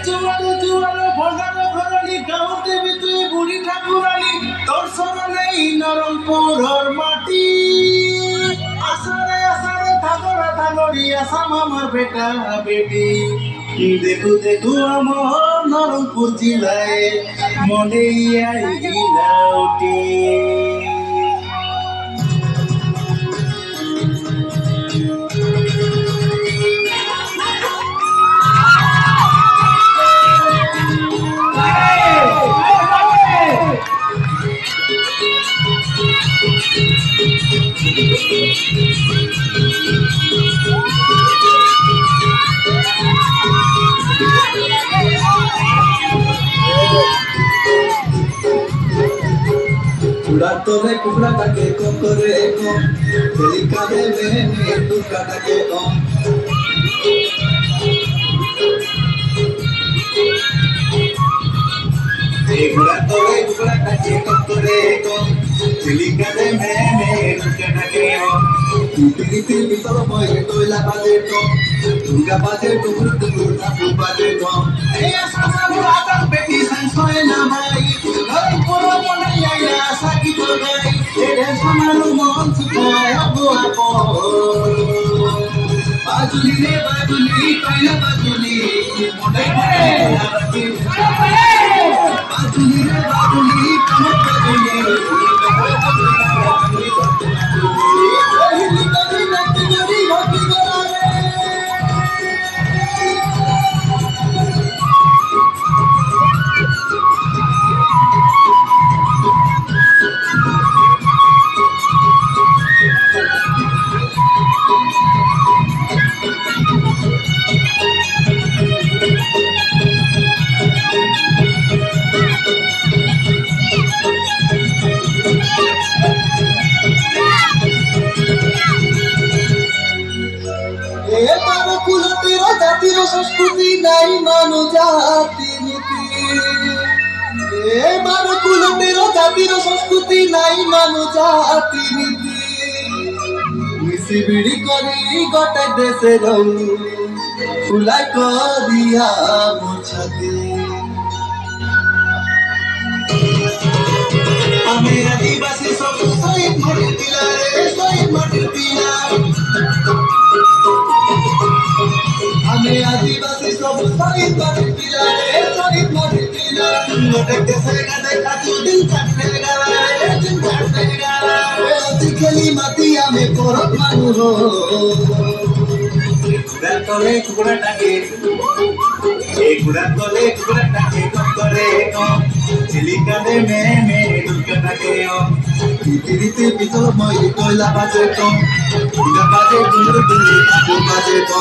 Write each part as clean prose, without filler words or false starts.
जुआरे जुआरे भगार भरानी गाँव देवी तुई बुढ़ी ठाकुरानी तोर सरने नरमपुर माटी आसारे आसारे थागरा थागरी आसाम आमार बेटा बेटी देखू देखू आमार नरमपुर जिलाय मने आइला उठी Tole kubra take kokore ko delika de me duka take ko kubra tole kubra take kokore ko delika de me duka take ko tiri tiri bitolo moy toila baje to duga baje to guru na baje to asa murata beti sansoy na mai ghar puro monaya ya saki to gai tere samalu mon sukai abu abu bajuli re bajuli toila bajuli monai monai bajuli re bajuli kamat bajuli संस्कृति नहीं मानो जाति नीति मानो कुल तेरो जाति रो संस्कृति नहीं मानो जाति नीति मिसी बिड़ी करी गोटे देशे रहू फुला करिया मोछती हमें आदिवासी सब शहीद मर दिला रे शहीद मर दिला हमें आदिवासी सब शहीद मर दिला रे शहीद मर दिला मोटे देशे देखा तू दिन काटेगा रे दिन काटेगा रे खेली मातिया में कोरत मानु हो तोले कुकुड़ा टाके कुकुड़ा टाके करे को चिलिका दे में दुर्गा टाके रीति बितो मई कोयला बाजे को दुर्गा बाजे डुंगर दुर्गा बाजे को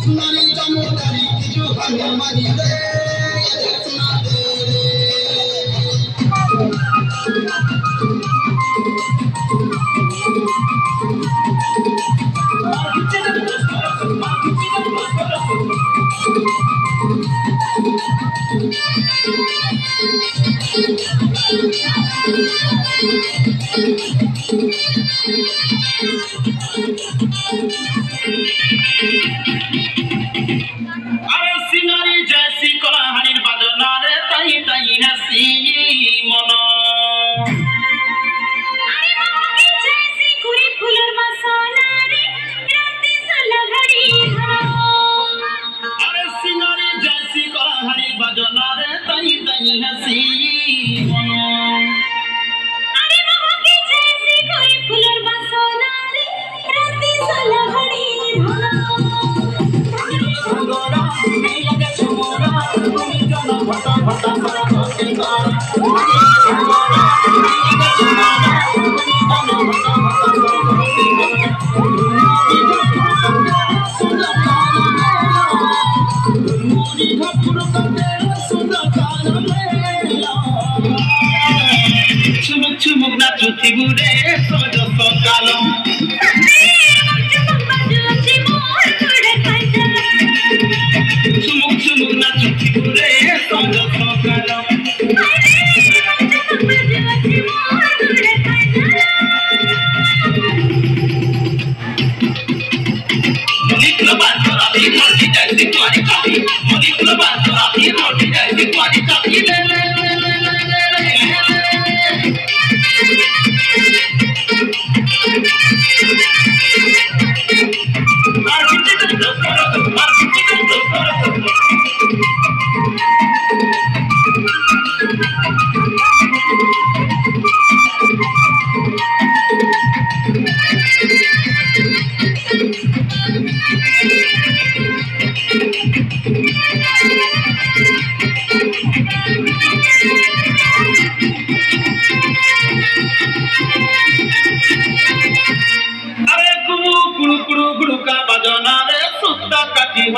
Sunari chamotari kiju hamani re sunade Chumuk na chuti bude sojo sokalo chumuk na chuti bude sojo sokalo Modi club abhi roti jaisi twari kapi Modi club abhi roti jaisi twari kapi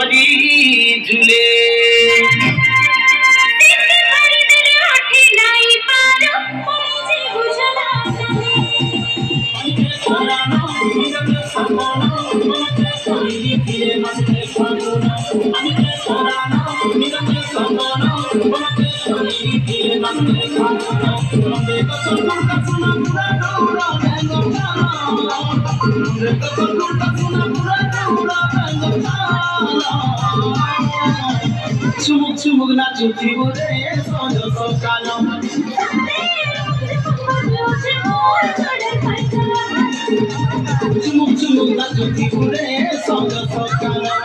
हरी झूले Chumuk chumuk na chuti bude sojo sokalo Chumuk chumuk na chuti bude sojo sokalo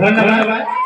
Dhanyawad